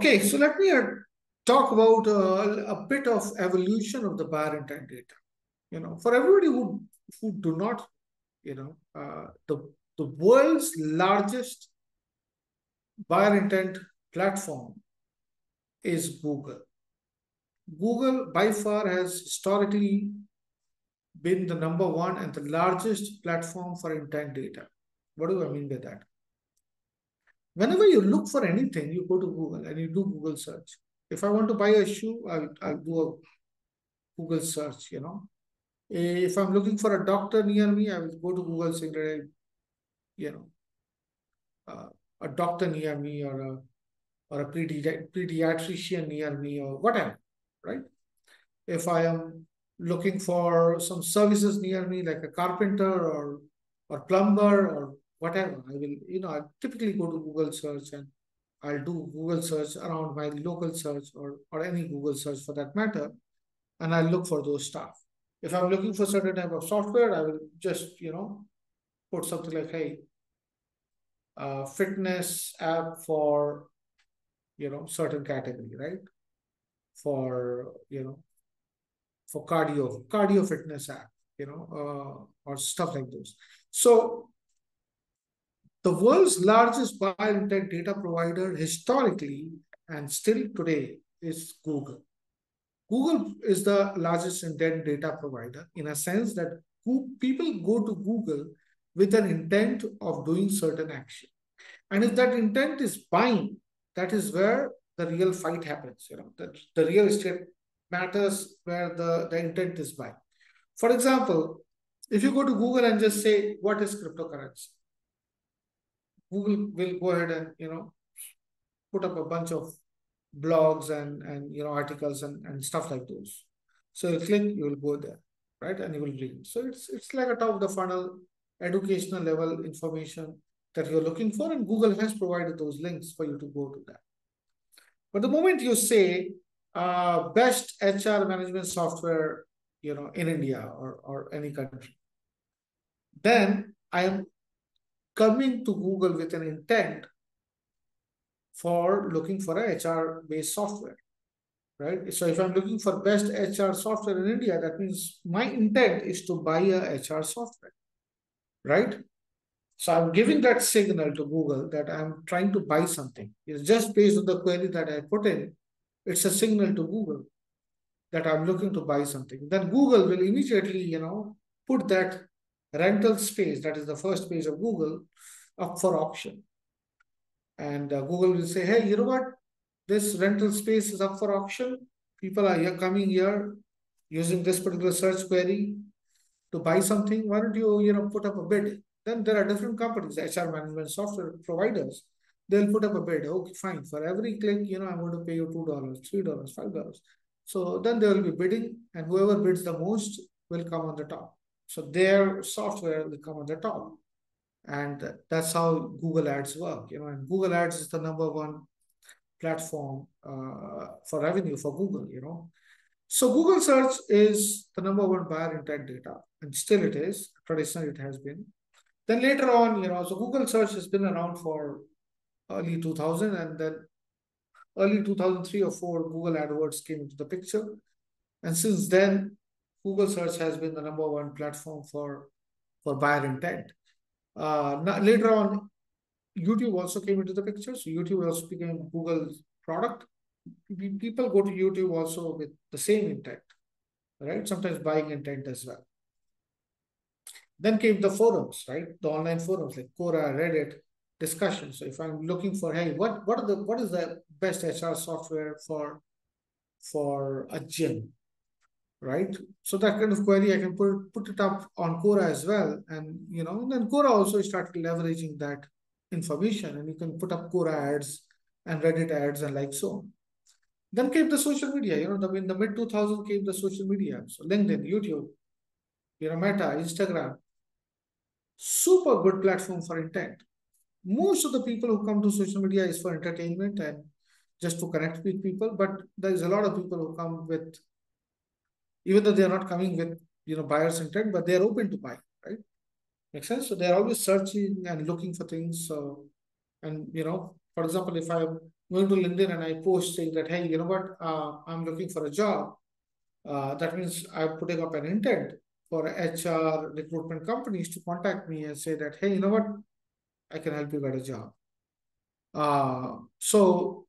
Okay, so let me talk about a bit of evolution of the buyer intent data. For everybody who do not, the world's largest buyer intent platform is Google. Google by far has historically been the number one and the largest platform for intent data. What do I mean by that? Whenever you look for anything, you go to Google and you do Google search. If I want to buy a shoe, I'll do a Google search, If I'm looking for a doctor near me, I will go to Google saying that, you know, a doctor near me or a pediatrician near me or whatever, right? If I am looking for some services near me, like a carpenter or plumber or whatever, I will, I typically go to Google search and I'll do Google search around my local search or any Google search for that matter, and I'll look for those stuff. If I'm looking for certain type of software, I will just, put something like, hey, fitness app for, certain category, right? For, for cardio fitness app, or stuff like those. So the world's largest buyer intent data provider historically and still today is Google. Google is the largest intent data provider in a sense that people go to Google with an intent of doing certain action. And if that intent is buying, that is where the real fight happens. The real estate matters where the intent is buying. For example, if you go to Google and just say, what is cryptocurrency? Google will go ahead and, put up a bunch of blogs and articles and stuff like those. So you click, you will go there, right? And you will read. So it's like a top of the funnel educational level information that you're looking for, and Google has provided those links for you to go to that. But the moment you say best HR management software, in India or any country, then I am coming to Google with an intent for looking for a HR-based software, right? So if I'm looking for best HR software in India, that means my intent is to buy a HR software, right? So I'm giving that signal to Google that I'm trying to buy something. It's just based on the query that I put in. It's a signal to Google that I'm looking to buy something. Then Google will immediately, put that rental space, that is the first page of Google, up for auction. And Google will say, hey, you know what? This rental space is up for auction. People are here coming here using this particular search query to buy something. Why don't you, put up a bid? Then there are different companies, HR management software providers. They'll put up a bid. Okay, fine. For every click, I'm going to pay you $2, $3, $5. So then they will be bidding, and whoever bids the most will come on the top. So their software will come on the top. And that's how Google Ads work, and Google Ads is the number one platform for revenue for Google, So Google search is the number one buyer intent data, and still it is. Traditionally, it has been. Then later on, so Google search has been around for early 2000, and then early 2003 or 4, Google AdWords came into the picture. And since then, Google search has been the number one platform for buyer intent. Now, later on, YouTube also came into the picture. So YouTube also became Google's product. People go to YouTube also with the same intent, right? Sometimes buying intent as well. Then came the forums, right? The online forums like Quora, Reddit, discussion. So if I'm looking for, hey, what is the best HR software for a gym, right? So that kind of query I can put it up on Quora as well, and then Quora also started leveraging that information, and you can put up Quora ads and Reddit ads and like so on. Then came the social media. In the mid 2000s came the social media. So LinkedIn, YouTube, Meta, Instagram. Super good platform for intent. Most of the people who come to social media is for entertainment and just to connect with people. But there's a lot of people who come with, even though they're not coming with, buyer's intent, but they're open to buy, right? Makes sense? So they're always searching and looking for things. So, and, For example, if I'm going to LinkedIn and I post saying that, hey, you know what, I'm looking for a job, that means I'm putting up an intent for HR recruitment companies to contact me and say that, hey, you know what, I can help you get a job. So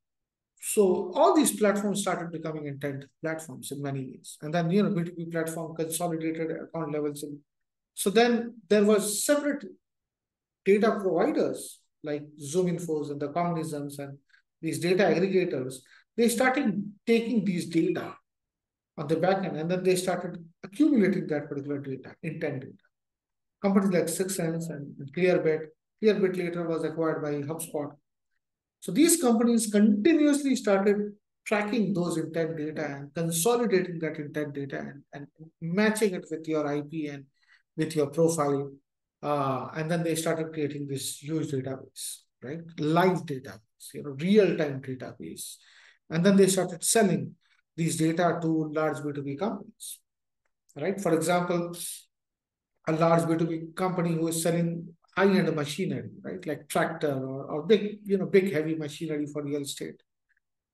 all these platforms started becoming intent platforms in many ways. And then, B2B platform consolidated account levels. So then there was separate data providers like ZoomInfos and the Cognizants and these data aggregators. They started taking these data on the back end, and then they started accumulating that particular data, intent data. Companies like Sixsense and Clearbit. Clearbit later was acquired by HubSpot. So these companies continuously started tracking those intent data and consolidating that intent data and matching it with your IP and with your profile. And then they started creating this huge database, right? Live database, real-time database. And then they started selling these data to large B2B companies, right? For example, a large B2B company who is selling high-end machinery, right? Like tractor or big, big heavy machinery for real estate.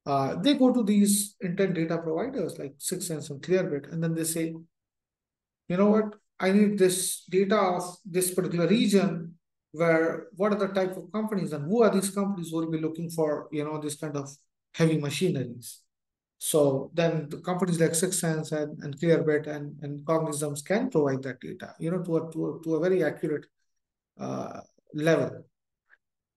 They go to these intent data providers like Sixsense and Clearbit, and then they say, you know what, I need this data of this particular region where what are the type of companies and who are these companies who will be looking for, this kind of heavy machineries. So then the companies like Sixsense and Clearbit and Cognizants can provide that data, to a very accurate level.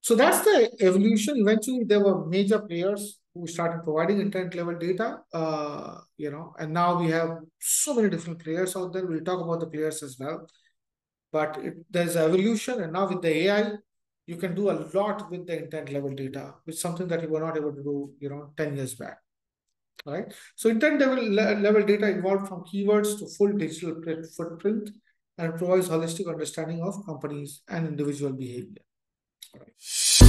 So that's the evolution. Eventually, there were major players who started providing intent level data, and now we have so many different players out there. We'll talk about the players as well. But there's evolution, and now with the AI, you can do a lot with the intent level data, which is something that you were not able to do, 10 years back. All right. So intent level data evolved from keywords to full digital footprint and provides holistic understanding of companies and individual behavior. All right.